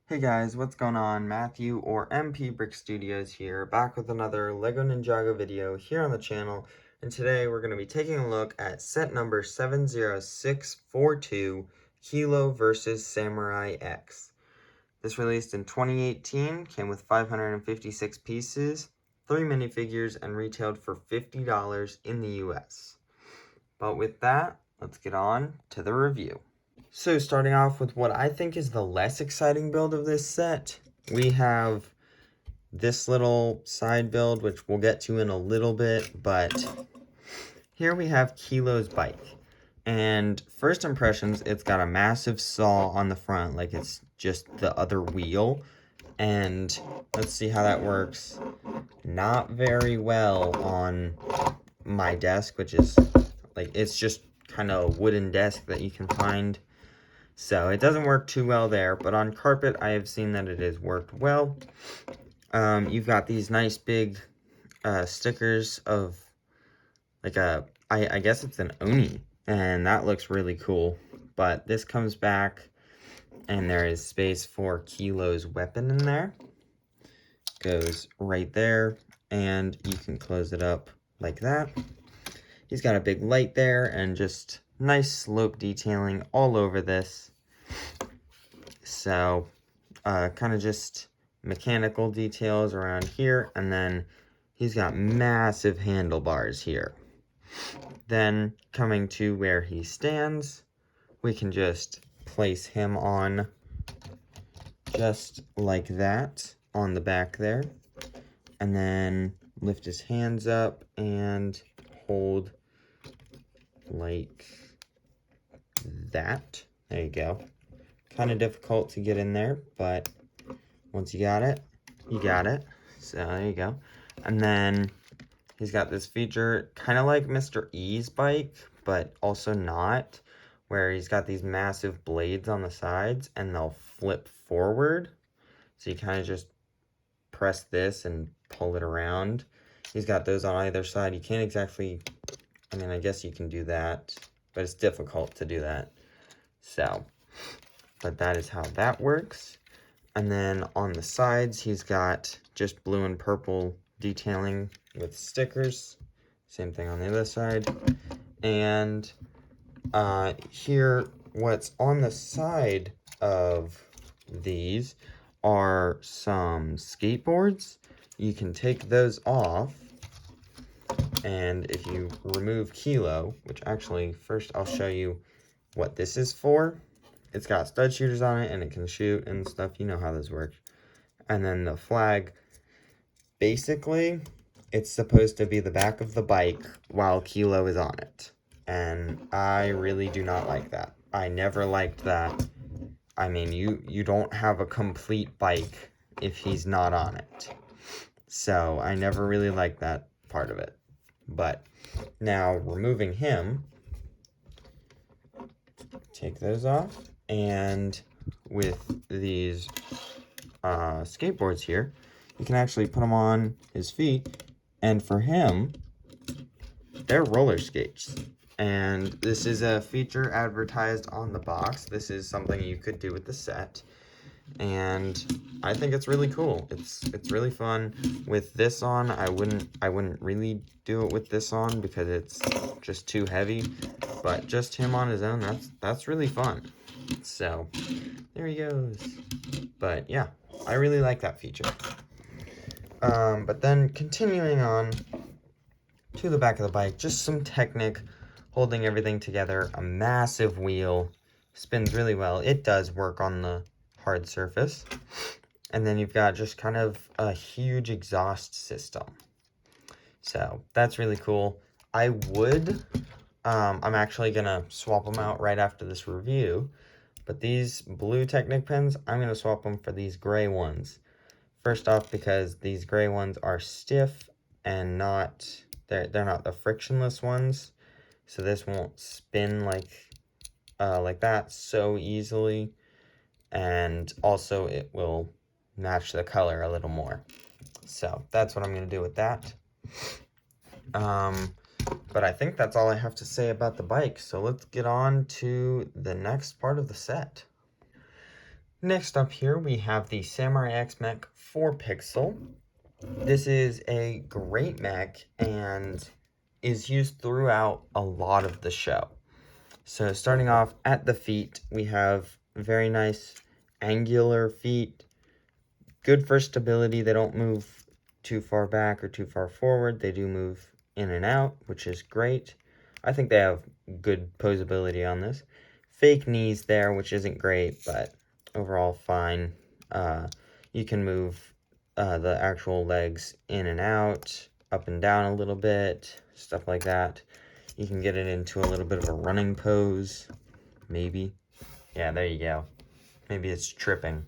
Hey guys, what's going on? Matthew or MP Brick Studios here, back with another LEGO Ninjago video here on the channel, and today we're going to be taking a look at set number 70642, Kilo vs. Samurai X. This released in 2018, came with 556 pieces, 3 minifigures, and retailed for $50 in the US. But with that, let's get on to the review. So starting off with what I think is the less exciting build of this set, we have this little side build, which we'll get to in a little bit, but here we have Kilo's bike. And first impressions, it's got a massive saw on the front, like it's just the other wheel. And let's see how that works. Not very well on my desk, which is like, it's just kind of a wooden desk that you can find. So it doesn't work too well there, but on carpet, I have seen that it has worked well. You've got these nice big stickers of like I guess it's an Oni, and that looks really cool. But this comes back, and there is space for Kilo's weapon in there. Goes right there, and you can close it up like that. He's got a big light there, and just nice slope detailing all over this. So, kind of just mechanical details around here, and then he's got massive handlebars here. Then, coming to where he stands, we can just place him on just like that on the back there, and then lift his hands up and hold like that. There you go. Kind of difficult to get in there, but once you got it, you got it. So there you go. And then he's got this feature, kind of like Mr. E's bike, but also not, where he's got these massive blades on the sides, and they'll flip forward. So you kind of just press this and pull it around. He's got those on either side. You can't exactly, I mean, I guess you can do that, but it's difficult to do that. So, but that is how that works. And then on the sides, he's got just blue and purple detailing with stickers. Same thing on the other side. And here, what's on the side of these are some skateboards. You can take those off. And if you remove Kilo, which actually, first I'll show you what this is for. It's got stud shooters on it, and it can shoot and stuff. You know how this works. And then the flag, basically, it's supposed to be the back of the bike while Kilo is on it. And I really do not like that. I never liked that. I mean, you don't have a complete bike if he's not on it. So I never really liked that part of it. But now removing him, take those off. And with these skateboards here, you can actually put them on his feet. And for him, they're roller skates. And this is a feature advertised on the box. This is something you could do with the set. And I think it's really cool. It's really fun. With this on, I wouldn't really do it with this on because it's just too heavy. But just him on his own, that's really fun. So there he goes. But yeah, I really like that feature. But then continuing on to the back of the bike, just some Technic holding everything together. A massive wheel, spins really well. It does work on the hard surface. And then you've got just kind of a huge exhaust system. So that's really cool. I'm actually gonna swap them out right after this review. But these blue Technic pens, I'm gonna swap them for these gray ones. First off, because these gray ones are stiff and they're not the frictionless ones. So this won't spin like that so easily. And also it will match the color a little more. So that's what I'm going to do with that. But I think that's all I have to say about the bike. So let's get on to the next part of the set. Next up here, we have the Samurai X Mech 4-pixel. This is a great mech and is used throughout a lot of the show. So starting off at the feet, we have very nice angular feet, good for stability. They don't move too far back or too far forward. They do move in and out, which is great. I think they have good posability on this. Fake knees there, which isn't great, but overall fine. You can move the actual legs in and out, up and down a little bit, stuff like that. You can get it into a little bit of a running pose, maybe. Yeah, there you go. Maybe it's tripping.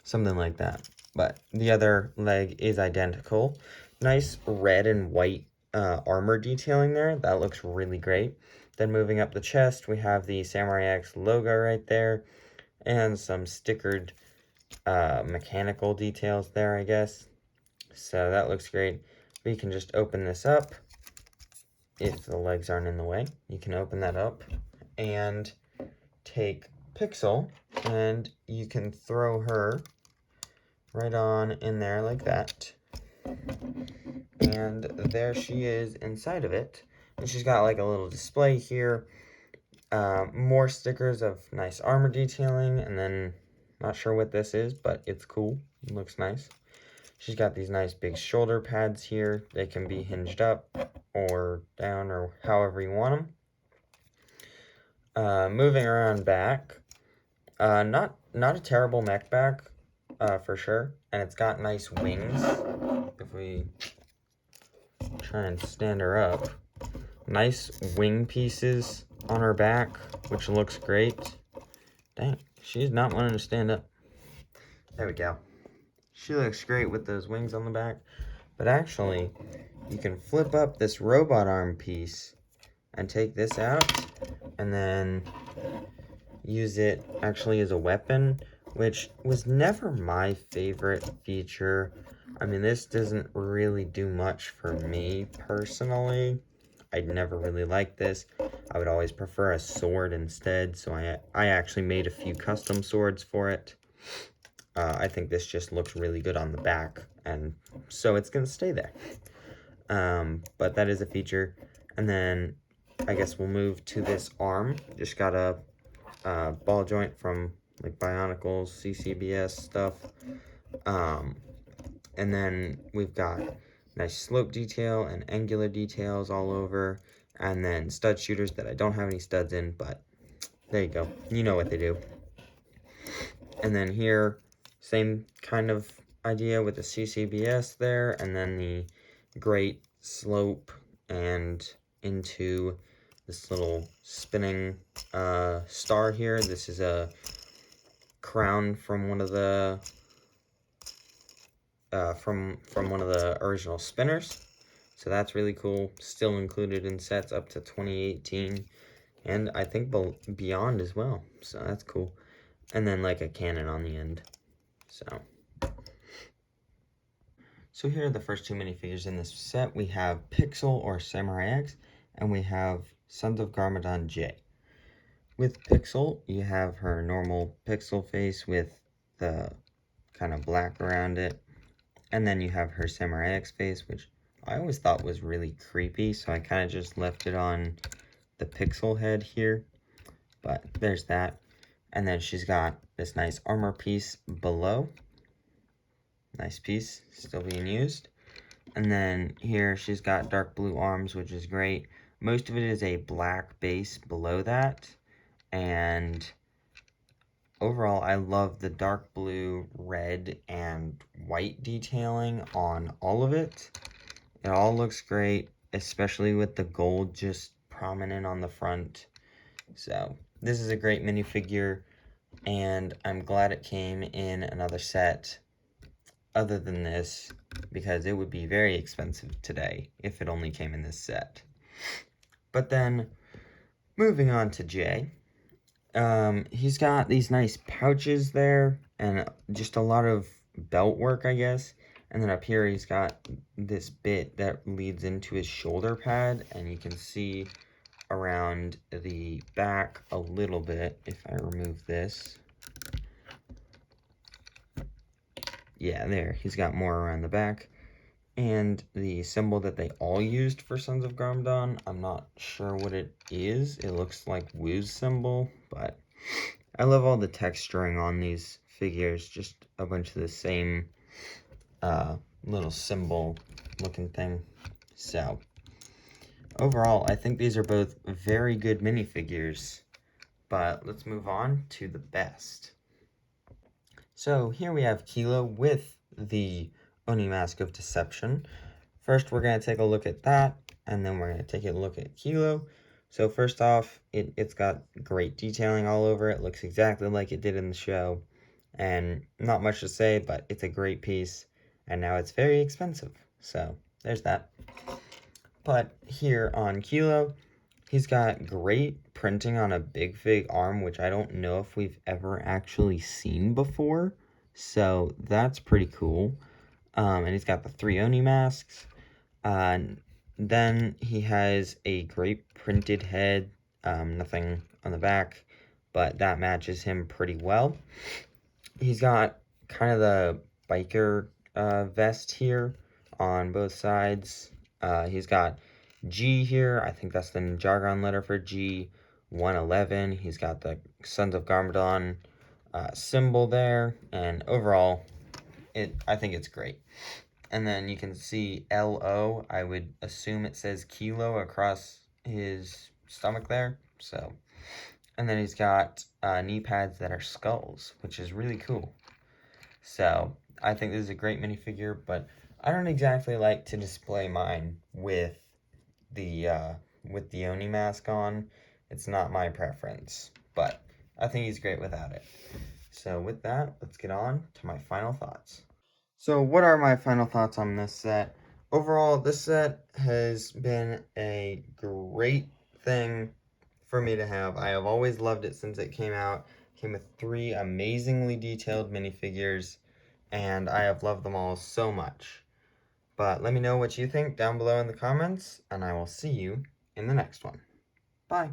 Something like that. But the other leg is identical. Nice red and white armor detailing there. That looks really great. Then moving up the chest, we have the Samurai X logo right there. And some stickered mechanical details there, I guess. So that looks great. We can just open this up. If the legs aren't in the way, you can open that up and take Pixel, and you can throw her right on in there like that. And there she is inside of it. And she's got like a little display here. More stickers of nice armor detailing, and then not sure what this is, but it's cool. It looks nice. She's got these nice big shoulder pads here. They can be hinged up or down or however you want them. Moving around back, not a terrible mech back, for sure. And it's got nice wings. If we try and stand her up, nice wing pieces on her back, which looks great. Dang, she's not wanting to stand up. There we go. She looks great with those wings on the back. But actually, you can flip up this robot arm piece and take this out and then use it actually as a weapon, which was never my favorite feature. I mean, this doesn't really do much for me personally. I'd never really liked this. I would always prefer a sword instead, so I actually made a few custom swords for it. I think this just looks really good on the back, and so it's going to stay there. But that is a feature. And then I guess we'll move to this arm. Just got a ball joint from like Bionicles, CCBS stuff. And then we've got nice slope detail and angular details all over. And then stud shooters that I don't have any studs in, but there you go. You know what they do. And then here, same kind of idea with the CCBS there, and then the great slope and into this little spinning star here. This is a crown from one of the from one of the original spinners. So that's really cool. Still included in sets up to 2018, and I think beyond as well. So that's cool. And then like a cannon on the end. So here are the first two minifigures in this set. We have Pixel or Samurai X, and we have Sons of Garmadon J. With Pixel, you have her normal pixel face with the kind of black around it. And then you have her Samurai X face, which I always thought was really creepy, so I kind of just left it on the pixel head here. But there's that. And then she's got this nice armor piece below. Nice piece, still being used. And then here she's got dark blue arms, which is great. Most of it is a black base below that. And overall, I love the dark blue, red, and white detailing on all of it. It all looks great, especially with the gold just prominent on the front. So this is a great minifigure, and I'm glad it came in another set other than this, because it would be very expensive today if it only came in this set. But then, moving on to Jay, he's got these nice pouches there, and just a lot of belt work, I guess. And then up here, he's got this bit that leads into his shoulder pad, and you can see around the back a little bit if I remove this. yeah, there, he's got more around the back. And the symbol that they all used for Sons of Garmadon, I'm not sure what it is. It looks like Wu's symbol, but I love all the texturing on these figures. Just a bunch of the same little symbol looking thing. So, overall, I think these are both very good minifigures. But let's move on to the best. So here we have Killow with the Oni Mask of Deception. First, we're going to take a look at that, and then we're going to take a look at Killow. So first off, it's got great detailing all over it. Looks exactly like it did in the show. And not much to say, but it's a great piece. And now it's very expensive. So there's that. But here on Killow, he's got great printing on a big fig arm, which I don't know if we've ever actually seen before. So that's pretty cool. And he's got the 3 Oni masks. Then he has a great printed head. Nothing on the back, but that matches him pretty well. He's got kind of the biker vest here on both sides. He's got G here. I think that's the jargon letter for G. 111. He's got the Sons of Garmadon symbol there. And overall, I think it's great. And then you can see LO. I would assume it says Killow across his stomach there. So, and then he's got knee pads that are skulls, which is really cool. So, I think this is a great minifigure, but I don't exactly like to display mine with the Oni mask on. It's not my preference, but I think he's great without it. So with that, let's get on to my final thoughts. So what are my final thoughts on this set? Overall, this set has been a great thing for me to have. I have always loved it since it came out. It came with 3 amazingly detailed minifigures, and I have loved them all so much. But let me know what you think down below in the comments, and I will see you in the next one. Bye.